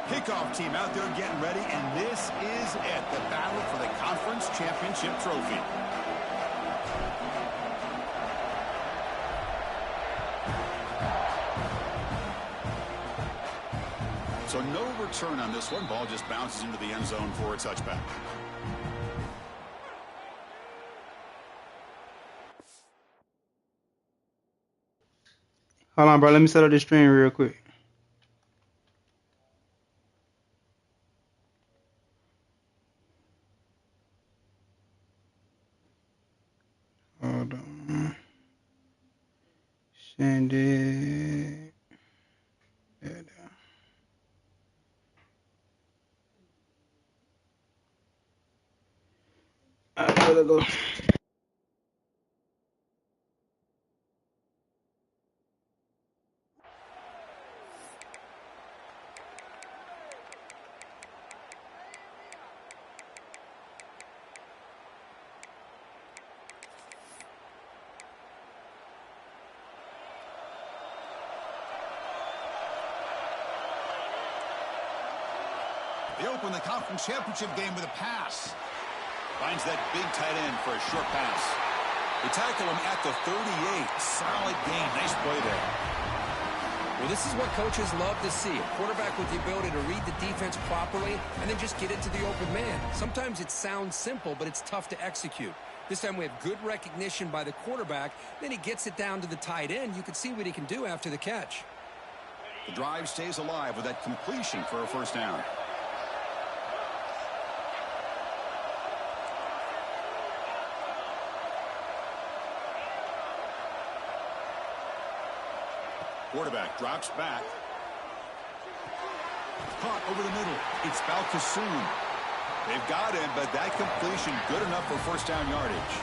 Kickoff team out there getting ready, and this is it, the battle for the conference championship trophy. So no return on this one. Ball just bounces into the end zone for a touchback. Hold on, bro. Let me set up this stream real quick. Hold on. Send it. There. I gotta go. They open the conference championship game with a pass. Finds that big tight end for a short pass. They tackle him at the 38. Solid gain. Nice play there. Well, this is what coaches love to see. A quarterback with the ability to read the defense properly and then just get it to the open man. Sometimes it sounds simple, but it's tough to execute. This time we have good recognition by the quarterback. Then he gets it down to the tight end. You can see what he can do after the catch. The drive stays alive with that completion for a first down. Quarterback drops back. Caught over the middle. It's Balkasoon. They've got him, but that completion good enough for first down yardage.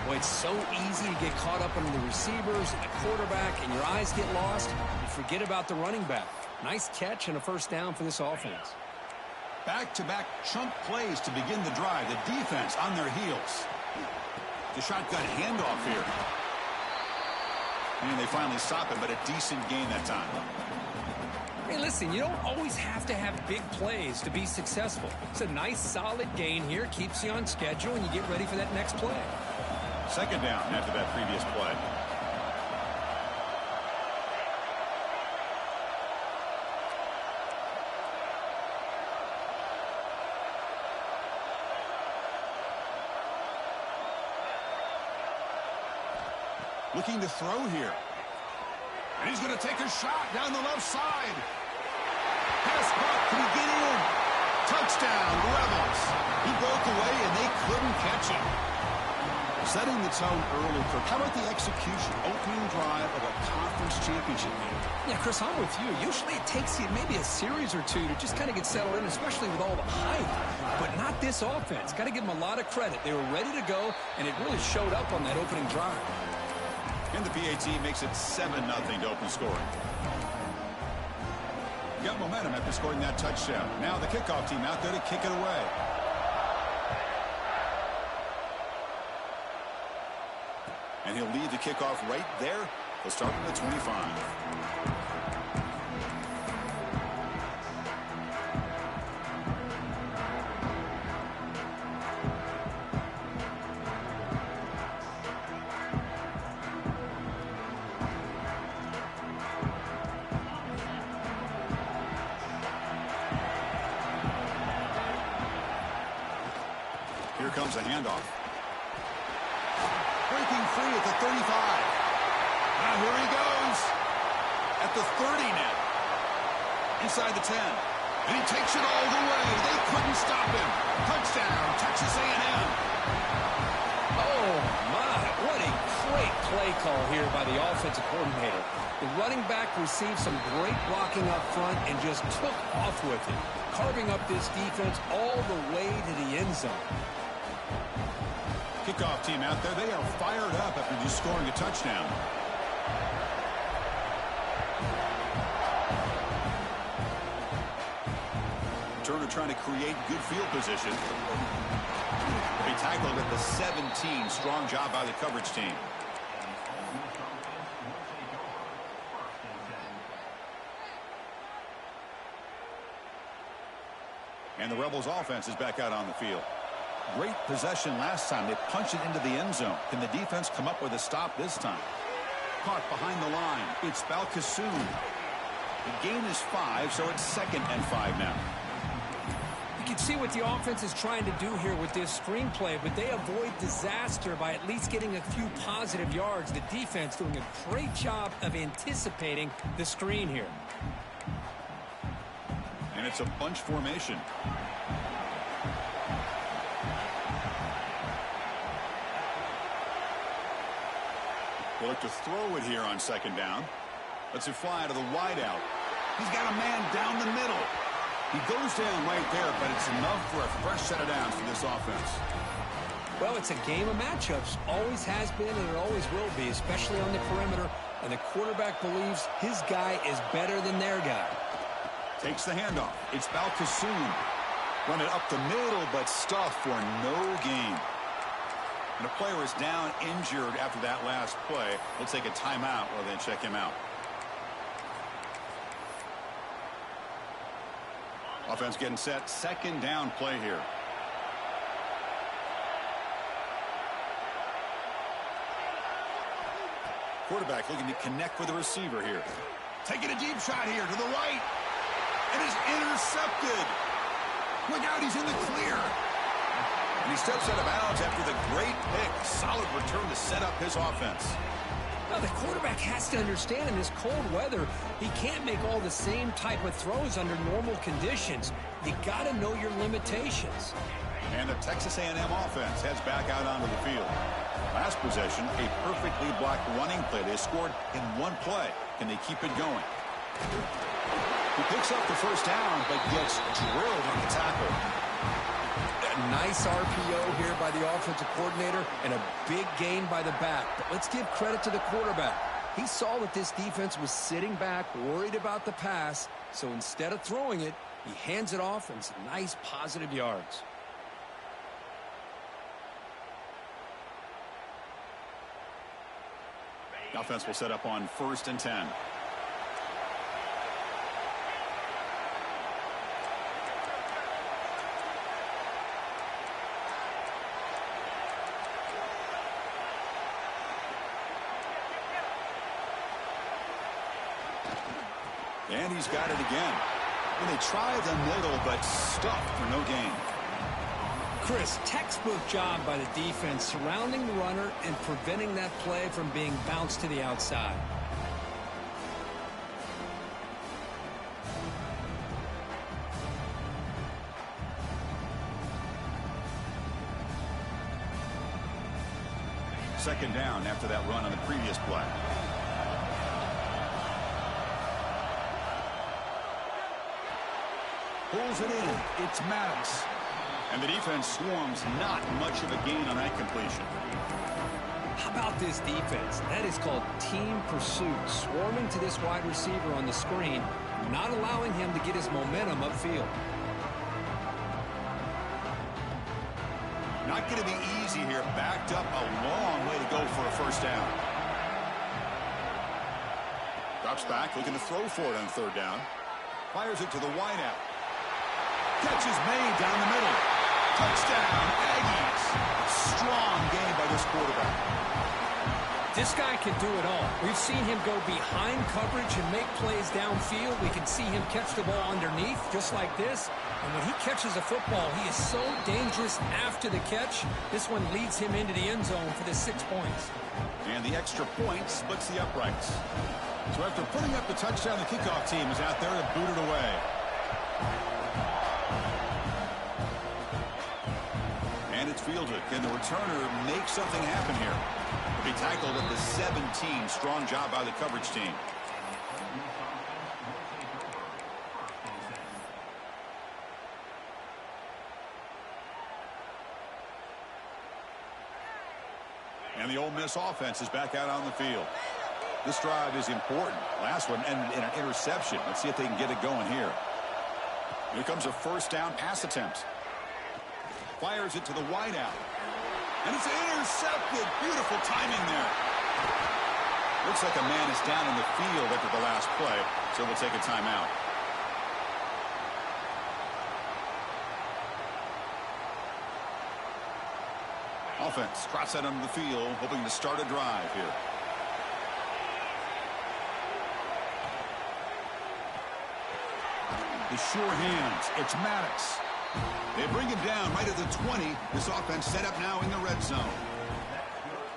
Boy, it's so easy to get caught up under the receivers and the quarterback, and your eyes get lost. You forget about the running back. Nice catch and a first down for this offense. Back-to-back chunk plays to begin the drive. The defense on their heels. The shotgun handoff here. And they finally stop it, but a decent gain that time. Hey, listen, you don't always have to have big plays to be successful. It's a nice, solid gain here. Keeps you on schedule, and you get ready for that next play. Second down after that previous play. Looking to throw here. And he's going to take a shot down the left side. Pass caught. Can he get in? Touchdown, Rebels. He broke away, and they couldn't catch him. Setting the tone early, Kirk. How about the execution? Opening drive of a conference championship game. Yeah, Chris, I'm with you. Usually it takes you maybe a series or two to just kind of get settled in, especially with all the hype. But not this offense. Got to give them a lot of credit. They were ready to go, and it really showed up on that opening drive. And the PAT makes it 7-0 to open scoring. Got momentum after scoring that touchdown. Now the kickoff team out there to kick it away. And he'll lead the kickoff right there. He'll start from the 25. Here comes a handoff. Breaking free at the 35. Now here he goes. At the 30 now. Inside the 10. And he takes it all the way. They couldn't stop him. Touchdown, Texas A&M. Oh, my. What a great play call here by the offensive coordinator. The running back received some great blocking up front and just took off with it, carving up this defense all the way to the end zone. Kickoff team out there. They are fired up after just scoring a touchdown. Turner trying to create good field position. They tackled at the 17. Strong job by the coverage team. And the Rebels offense is back out on the field. Great possession last time. They punched it into the end zone. Can the defense come up with a stop this time? Caught behind the line. It's Balkasoon. The gain is 5, so it's 2nd and 5 now. You can see what the offense is trying to do here with this screenplay, but they avoid disaster by at least getting a few positive yards. The defense doing a great job of anticipating the screen here. And it's a bunch formation. They look to throw it here on 2nd down. Let's it fly to the wideout. He's got a man down the middle. He goes down right there, but it's enough for a fresh set of downs for this offense. Well, it's a game of matchups. Always has been, and it always will be, especially on the perimeter. And the quarterback believes his guy is better than their guy. Takes the handoff. It's Balkasoon. Run it up the middle, but stuffed for no gain. And the player is down injured after that last play. We'll take a timeout while they check him out. Offense getting set. 2nd down play here. Quarterback looking to connect with the receiver here. Taking a deep shot here to the right. It is intercepted. Look out, he's in the clear. And he steps out of bounds after the great pick. Solid return to set up his offense. Now, the quarterback has to understand in this cold weather, he can't make all the same type of throws under normal conditions. You got to know your limitations. And the Texas A&M offense heads back out onto the field. Last possession, a perfectly blocked running play. They scored in one play. Can they keep it going? He picks up the 1st down, but gets drilled on the tackle. A nice RPO here by the offensive coordinator and a big gain by the back. But let's give credit to the quarterback. He saw that this defense was sitting back, worried about the pass. So instead of throwing it, he hands it off and some nice positive yards. The offense will set up on 1st and 10. And he's got it again. And they try the middle, but stuffed for no gain. Chris, textbook job by the defense surrounding the runner and preventing that play from being bounced to the outside. Second down after that run on the previous play. Pulls it in. It's Maddox. And the defense swarms. Not much of a gain on that completion. How about this defense? That is called team pursuit. Swarming to this wide receiver on the screen, not allowing him to get his momentum upfield. Not going to be easy here. Backed up a long way to go for a 1st down. Drops back, looking to throw for it on 3rd down. Fires it to the wideout. Catch is made down the middle. Touchdown, Aggies. Strong game by this quarterback. This guy can do it all. We've seen him go behind coverage and make plays downfield. We can see him catch the ball underneath, just like this. And when he catches a football, he is so dangerous after the catch. This one leads him into the end zone for the 6 points. And the extra point splits the uprights. So after putting up the touchdown, the kickoff team is out there to boot it away. And it's fielded. Can the returner make something happen here? He'll be tackled at the 17. Strong job by the coverage team. And the Ole Miss offense is back out on the field. This drive is important. Last one ended in an interception. Let's see if they can get it going here. Here comes a 1st down pass attempt. Fires it to the wideout. And it's intercepted. Beautiful timing there. Looks like a man is down in the field after the last play, so we'll take a timeout. offense trots out onto the field, hoping to start a drive here. The sure hands. It's Maddox. They bring him down right at the 20. This offense set up now in the red zone.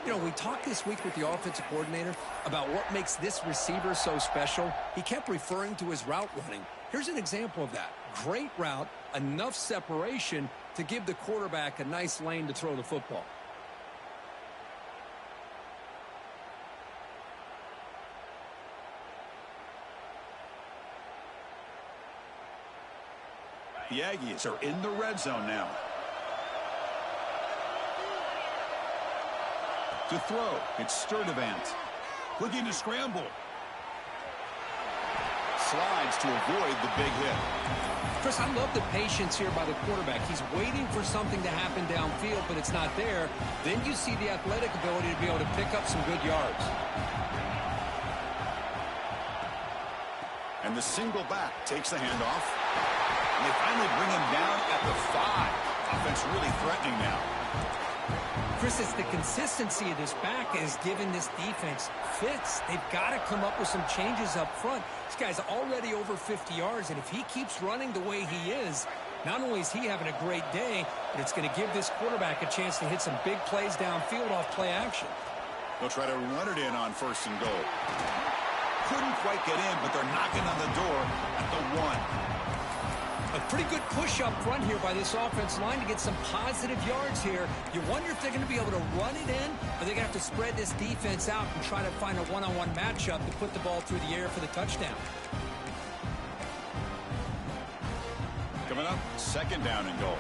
You know, we talked this week with the offensive coordinator about what makes this receiver so special. He kept referring to his route running. Here's an example of that. Great route, enough separation to give the quarterback a nice lane to throw the football. The Aggies are in the red zone now. To throw, it's Sturdivant. Looking to scramble. Slides to avoid the big hit. Chris, I love the patience here by the quarterback. He's waiting for something to happen downfield, but it's not there. Then you see the athletic ability to be able to pick up some good yards. And the single back takes the handoff. And they finally bring him down at the 5. Offense really threatening now. Chris, it's the consistency of this back has given this defense fits. They've got to come up with some changes up front. This guy's already over 50 yards, and if he keeps running the way he is, not only is he having a great day, but it's going to give this quarterback a chance to hit some big plays downfield off play action. They'll try to run it in on 1st and goal. Couldn't quite get in, but they're knocking on the door at the 1. A pretty good push up front here by this offense line to get some positive yards here. You wonder if they're going to be able to run it in, or they're going to have to spread this defense out and try to find a one-on-one matchup to put the ball through the air for the touchdown. Coming up, 2nd down and goal.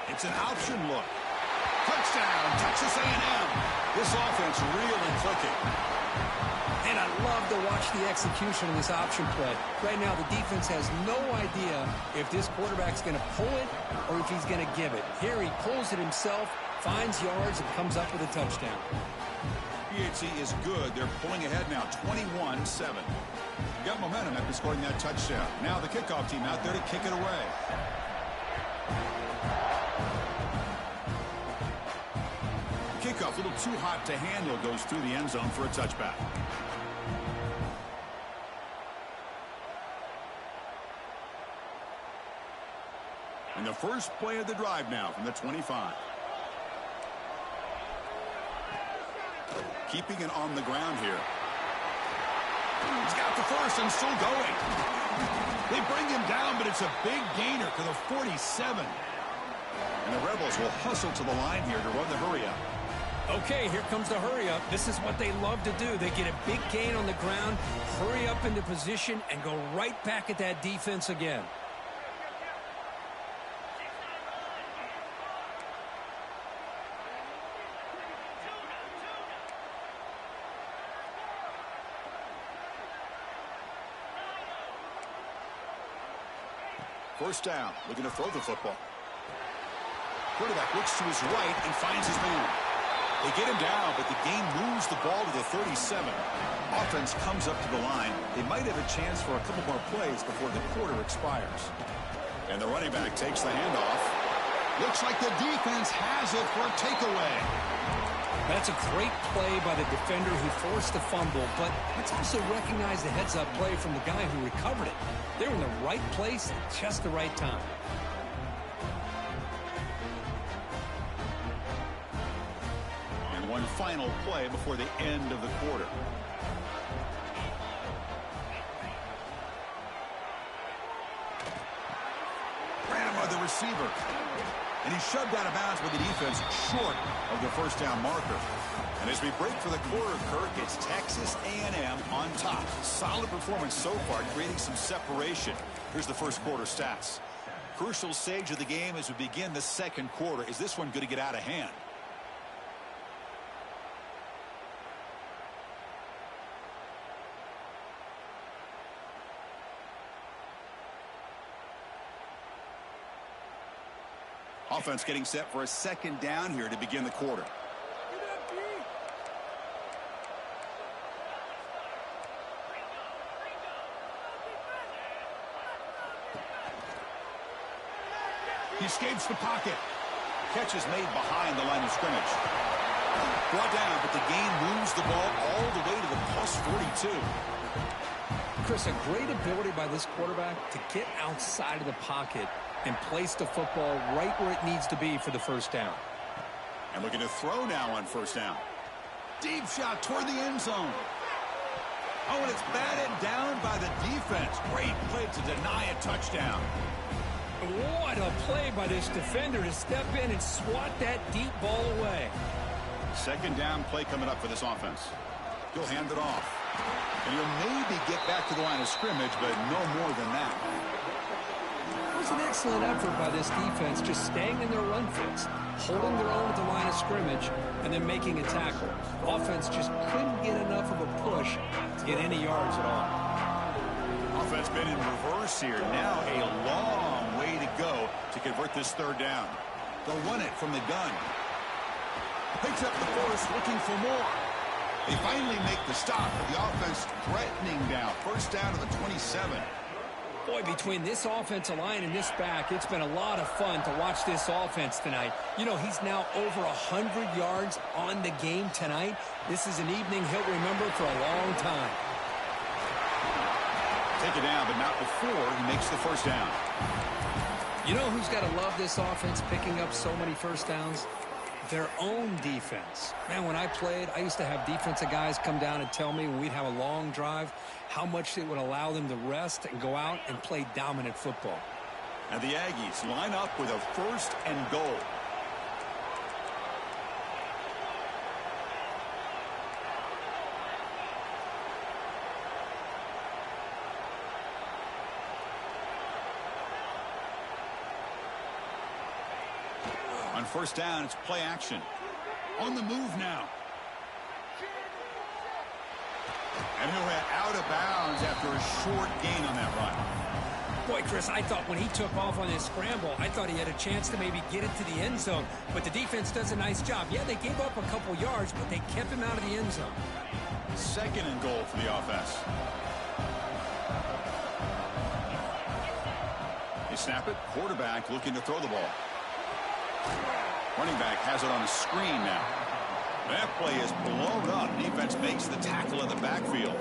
It's an option look. Touchdown, Texas A&M. This offense really clicking. And I love to watch the execution of this option play. Right now, the defense has no idea if this quarterback's going to pull it or if he's going to give it. Here, he pulls it himself, finds yards, and comes up with a touchdown. PHC is good. They're pulling ahead now, 21-7. Got momentum after scoring that touchdown. Now the kickoff team out there to kick it away. Kickoff, a little too hot to handle, goes through the end zone for a touchback. And the first play of the drive now from the 25. Keeping it on the ground here. He's got the first and still going. They bring him down, but it's a big gainer to the 47. And the Rebels will hustle to the line here to run the hurry-up. Okay, here comes the hurry-up. This is what they love to do. They get a big gain on the ground, hurry up into position, and go right back at that defense again. First down, looking to throw the football. Quarterback looks to his right and finds his man. They get him down, but the game moves the ball to the 37. Offense comes up to the line. They might have a chance for a couple more plays before the quarter expires. And the running back takes the handoff. Looks like the defense has it for a takeaway. That's a great play by the defender who forced the fumble, but let's also recognize the heads-up play from the guy who recovered it. They're in the right place at just the right time. And one final play before the end of the quarter. Ran him by the receiver. And he's shoved out of bounds by the defense short of the first down marker. And as we break for the quarter, Kirk, it's Texas A&M on top. Solid performance so far, creating some separation. Here's the first quarter stats. Crucial stage of the game as we begin the second quarter. Is this one going to get out of hand? Offense getting set for a second down here to begin the quarter. He escapes the pocket. Catch is made behind the line of scrimmage. Brought down, but the gain moves the ball all the way to the plus 42. Chris, a great ability by this quarterback to get outside of the pocket and place the football right where it needs to be for the first down. And looking to throw now on first down. Deep shot toward the end zone. Oh, and it's batted down by the defense. Great play to deny a touchdown. What a play by this defender to step in and swat that deep ball away. Second down play coming up for this offense. He'll hand it off. And he'll maybe get back to the line of scrimmage, but no more than that. It was an excellent effort by this defense, just staying in their run fits, holding their own at the line of scrimmage, and then making a tackle. Offense just couldn't get enough of a push to get any yards at all. Offense been in reverse here. Now a long way to go to convert this third down. They'll run it from the gun. Picks up the force, looking for more. They finally make the stop, but the offense threatening now. First down to the 27. Boy, between this offensive line and this back, it's been a lot of fun to watch this offense tonight. You know, he's now over 100 yards on the game tonight. This is an evening he'll remember for a long time. Take it down, but not before he makes the first down. You know who's got to love this offense picking up so many first downs? Their own defense. Man, when I played, I used to have defensive guys come down and tell me when we'd have a long drive how much it would allow them to rest and go out and play dominant football. And the Aggies line up with a first and goal. On first down, it's play action. On the move now. And he'll head out of bounds after a short gain on that run. Boy, Chris, I thought when he took off on his scramble, I thought he had a chance to maybe get into the end zone. But the defense does a nice job. Yeah, they gave up a couple yards, but they kept him out of the end zone. Second and goal for the offense. They snap it. Quarterback looking to throw the ball. Running back has it on a screen now. That play is blown up. Defense makes the tackle in the backfield.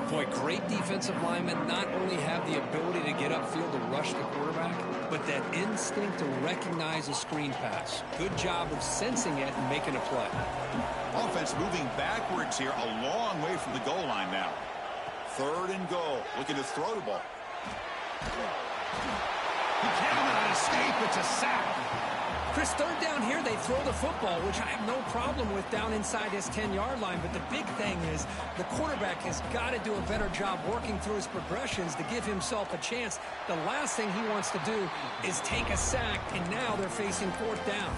Boy, great defensive linemen not only have the ability to get upfield to rush the quarterback, but that instinct to recognize a screen pass. Good job of sensing it and making a play. Offense moving backwards here, a long way from the goal line now. Third and goal, looking to throw the ball. He cannot escape. It's a sack. Chris, third down here, they throw the football, which I have no problem with down inside his 10-yard line. But the big thing is the quarterback has got to do a better job working through his progressions to give himself a chance. The last thing he wants to do is take a sack, and now they're facing fourth down.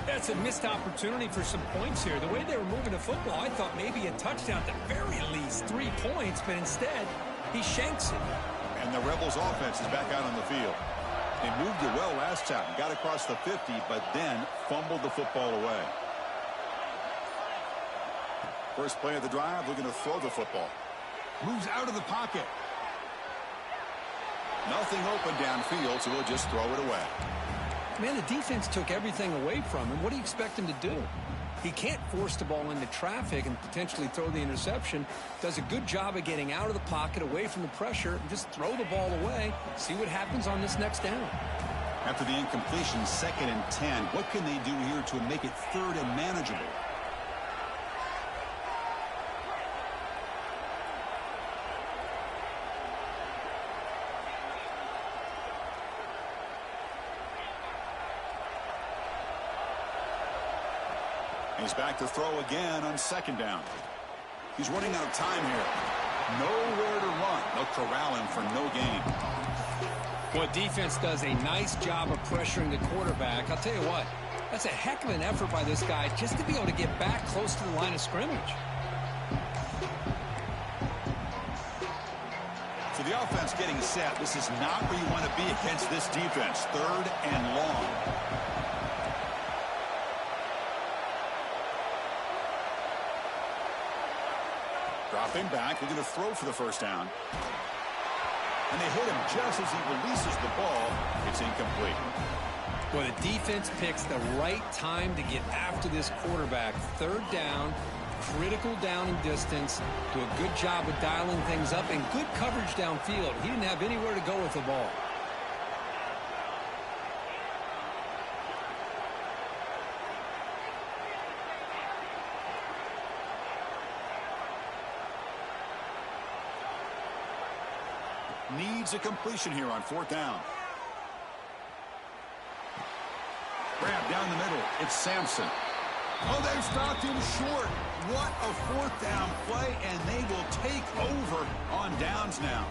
That's a missed opportunity for some points here. The way they were moving the football, I thought maybe a touchdown, at the very least 3 points, but instead he shanks it. And the Rebels offense is back out on the field. They moved it well last time, got across the 50, but then fumbled the football away. First play of the drive, looking to throw the football. Moves out of the pocket. Nothing open downfield, so he'll just throw it away. Man, the defense took everything away from him. What do you expect him to do? He can't force the ball into traffic and potentially throw the interception. Does a good job of getting out of the pocket, away from the pressure, and just throw the ball away. See what happens on this next down. After the incompletion, 2nd and 10, what can they do here to make it third and manageable? He's back to throw again on second down. He's running out of time here. Nowhere to run. They'll corral him for no gain. Boy, defense does a nice job of pressuring the quarterback. I'll tell you what, that's a heck of an effort by this guy just to be able to get back close to the line of scrimmage. So the offense getting set. This is not where you want to be against this defense. Third and long. Dropping back, we're going to throw for the first down. and they hit him just as he releases the ball. It's incomplete. Well, the defense picks the right time to get after this quarterback. Third down, critical down and distance. Do a good job of dialing things up and good coverage downfield. He didn't have anywhere to go with the ball. Needs a completion here on fourth down. Grab down the middle. It's Sampson. Oh, they've stopped him short. What a fourth down play, and they will take over on downs now.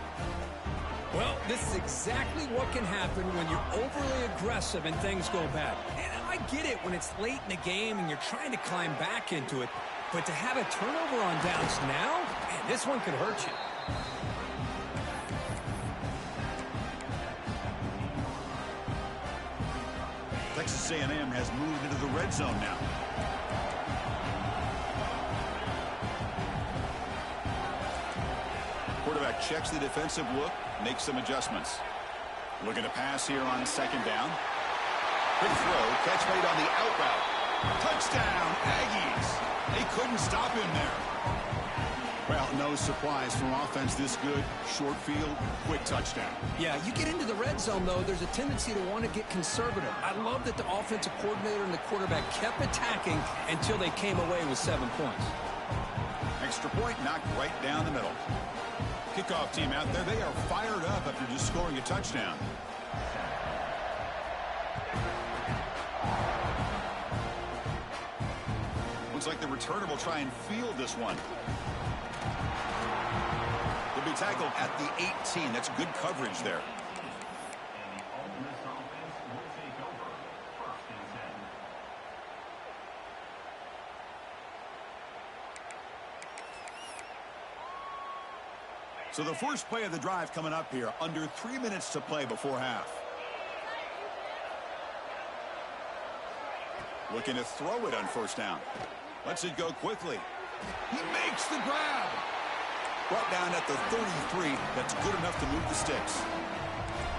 Well, this is exactly what can happen when you're overly aggressive and things go bad. And I get it when it's late in the game and you're trying to climb back into it. But to have a turnover on downs now, man, this one could hurt you. Texas A&M has moved into the red zone now. Quarterback checks the defensive look, makes some adjustments. Looking to pass here on second down. Quick throw, catch made on the out route. Touchdown, Aggies. They couldn't stop him there. Well, no surprise from offense this good. Short field, quick touchdown. Yeah, you get into the red zone, though, there's a tendency to want to get conservative. I love that the offensive coordinator and the quarterback kept attacking until they came away with 7 points. Extra point knocked right down the middle. Kickoff team out there, they are fired up after just scoring a touchdown. Looks like the returner will try and field this one. He'll be tackled at the 18. That's good coverage there. So the first play of the drive coming up here. Under 3 minutes to play before half. Looking to throw it on first down. Lets it go quickly. He makes the grab. Brought down at the 33. That's good enough to move the sticks.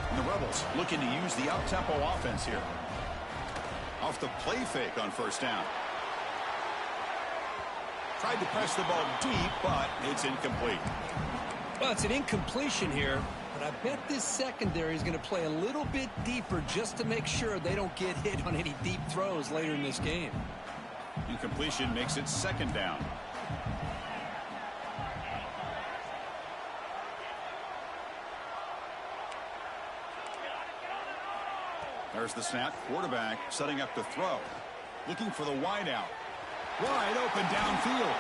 And the Rebels looking to use the up-tempo offense here. Off the play fake on first down. Tried to press the ball deep, but it's incomplete. Well, it's an incompletion here, but I bet this secondary is going to play a little bit deeper just to make sure they don't get hit on any deep throws later in this game. Incompletion makes it second down. There's the snap. Quarterback setting up to throw. Looking for the wideout. Wide open downfield.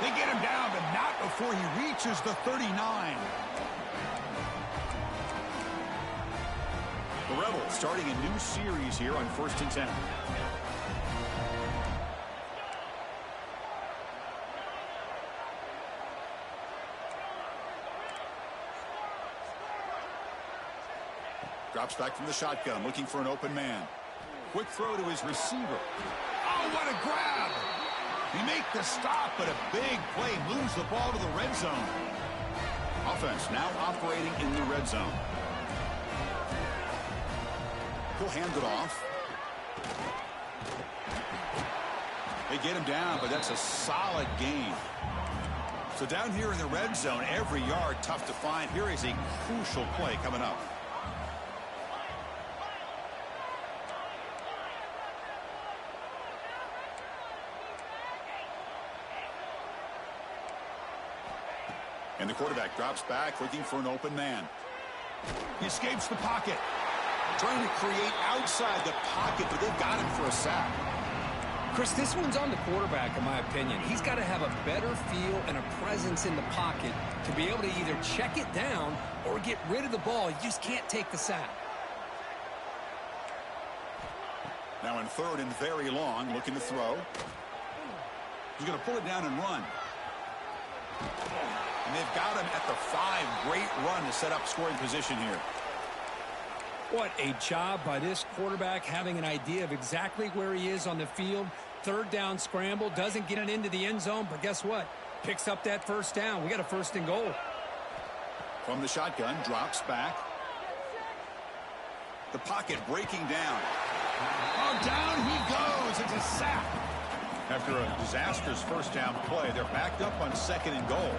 They get him down, but not before he reaches the 39. The Rebels starting a new series here on 1st and 10. Drops back from the shotgun, looking for an open man. Quick throw to his receiver. Oh, what a grab! He make the stop, but a big play moves the ball to the red zone. Offense now operating in the red zone. He'll hand it off. They get him down, but that's a solid gain. So down here in the red zone, every yard tough to find. Here is a crucial play coming up. And the quarterback drops back, looking for an open man. He escapes the pocket. Trying to create outside the pocket, but they've got him for a sack. Chris, this one's on the quarterback, in my opinion. He's got to have a better feel and a presence in the pocket to be able to either check it down or get rid of the ball. You just can't take the sack. Now in third and very long, looking to throw. He's going to pull it down and run. And they've got him at the 5. Great run to set up scoring position here. What a job by this quarterback, having an idea of exactly where he is on the field. Third down scramble, doesn't get it into the end zone, but guess what? Picks up that first down. We got a 1st and goal. From the shotgun, drops back. The pocket breaking down. Oh, down he goes. It's a sack. After a disastrous first down play, they're backed up on 2nd and goal.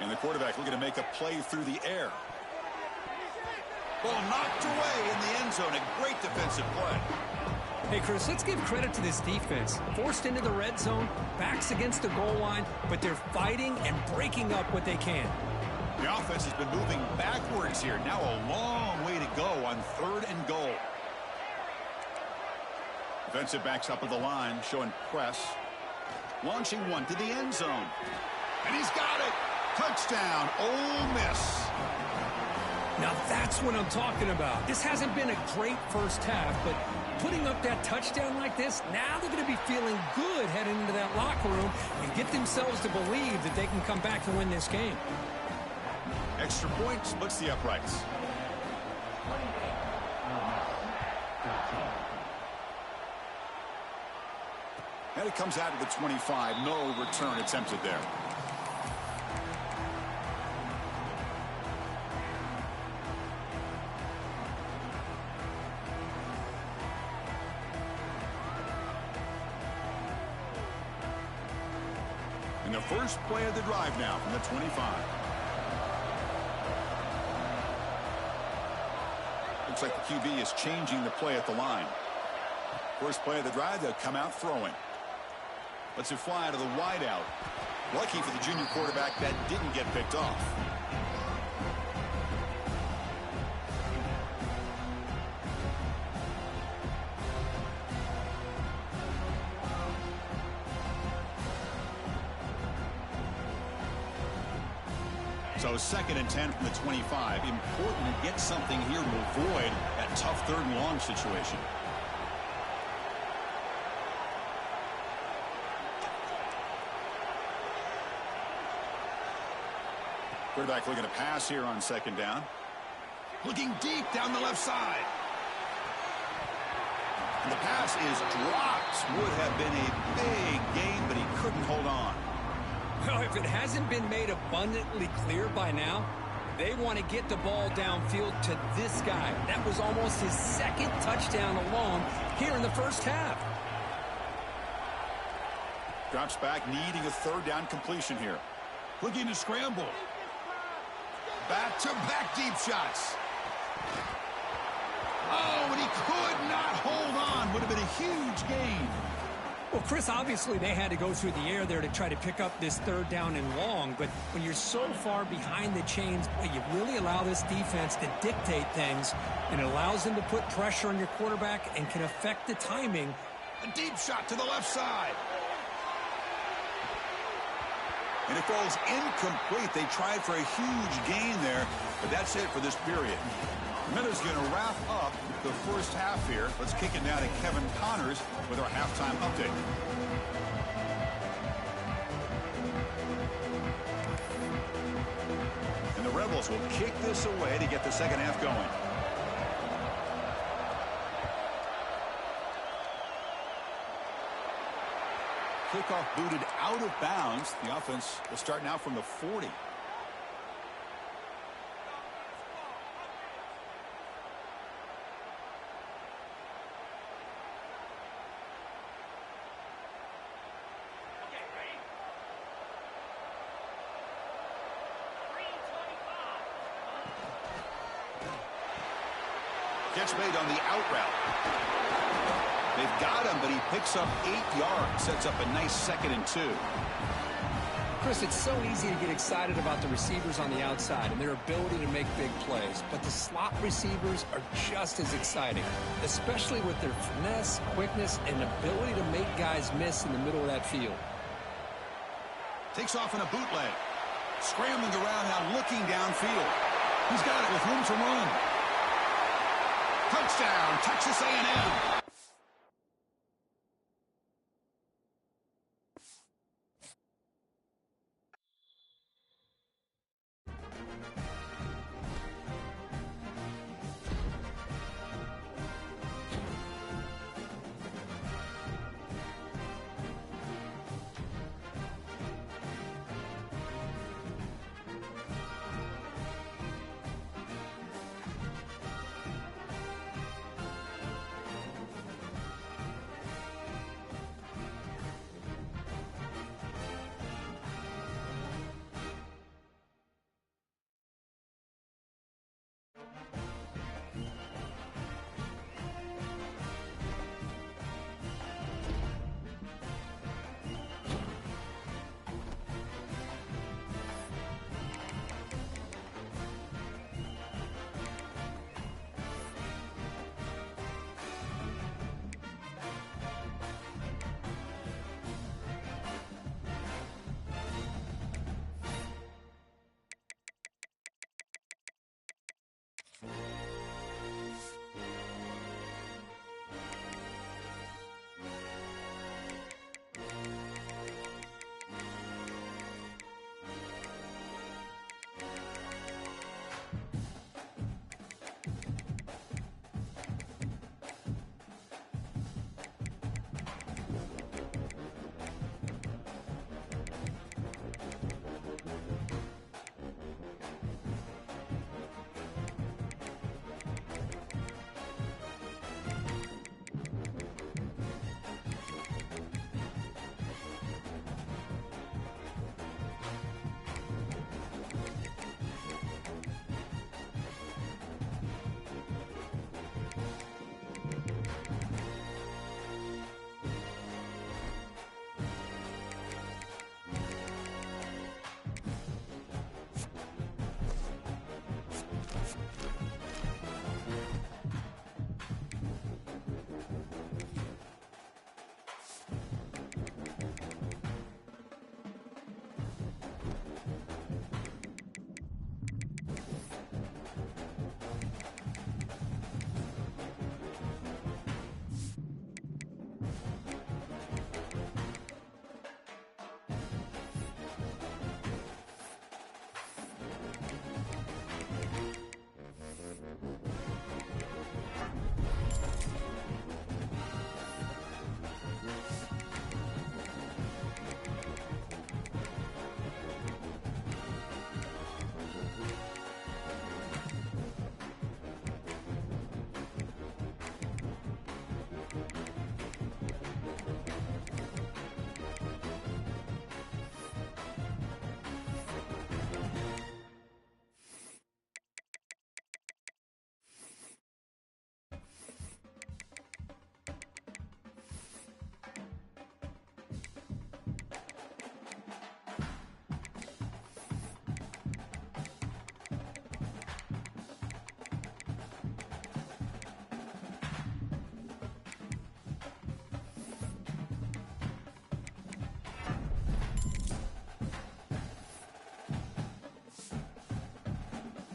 And the quarterback looking to make a play through the air. Ball knocked away in the end zone. A great defensive play. Hey, Chris, let's give credit to this defense. Forced into the red zone, backs against the goal line, but they're fighting and breaking up what they can. The offense has been moving backwards here. Now a long way to go on 3rd and goal. Defensive backs up at the line, showing press. Launching one to the end zone. And he's got it. Touchdown, Ole Miss. Now that's what I'm talking about. This hasn't been a great first half, but putting up that touchdown like this, now they're going to be feeling good heading into that locker room and get themselves to believe that they can come back and win this game. Extra point splits the uprights. And it comes out of the 25. No return attempted there. And the first play of the drive now from the 25. Looks like the QB is changing the play at the line. First play of the drive, they'll come out throwing. Lets it fly out of the wideout. Lucky for the junior quarterback that didn't get picked off. So 2nd and 10 from the 25. Important to get something here to avoid that tough 3rd and long situation. Quarterback looking to pass here on 2nd down. Looking deep down the left side. And the pass is dropped. Would have been a big gain, but he couldn't hold on. Well, if it hasn't been made abundantly clear by now, they want to get the ball downfield to this guy. That was almost his 2nd touchdown alone here in the first half. Drops back, needing a 3rd down completion here. Looking to scramble. Back-to-back deep shots. Oh, and he could not hold on. Would have been a huge gain. Well, Chris, obviously they had to go through the air there to try to pick up this 3rd down and long, but when you're so far behind the chains, you really allow this defense to dictate things, and it allows them to put pressure on your quarterback and can affect the timing. A deep shot to the left side. And it falls incomplete. They tried for a huge gain there, but that's it for this period. Minutes going to wrap up the first half here. Let's kick it now to Kevin Connors with our halftime update. And the Rebels will kick this away to get the second half going. Kickoff booted out of bounds. The offense will start now from the 40. Catch made on the out route. They've got him, but he picks up 8 yards. Sets up a nice 2nd and 2. Chris, it's so easy to get excited about the receivers on the outside and their ability to make big plays, but the slot receivers are just as exciting, especially with their finesse, quickness, and ability to make guys miss in the middle of that field. Takes off in a bootleg. Scrambling around now, looking downfield. He's got it with room to run. Touchdown, Texas A&M.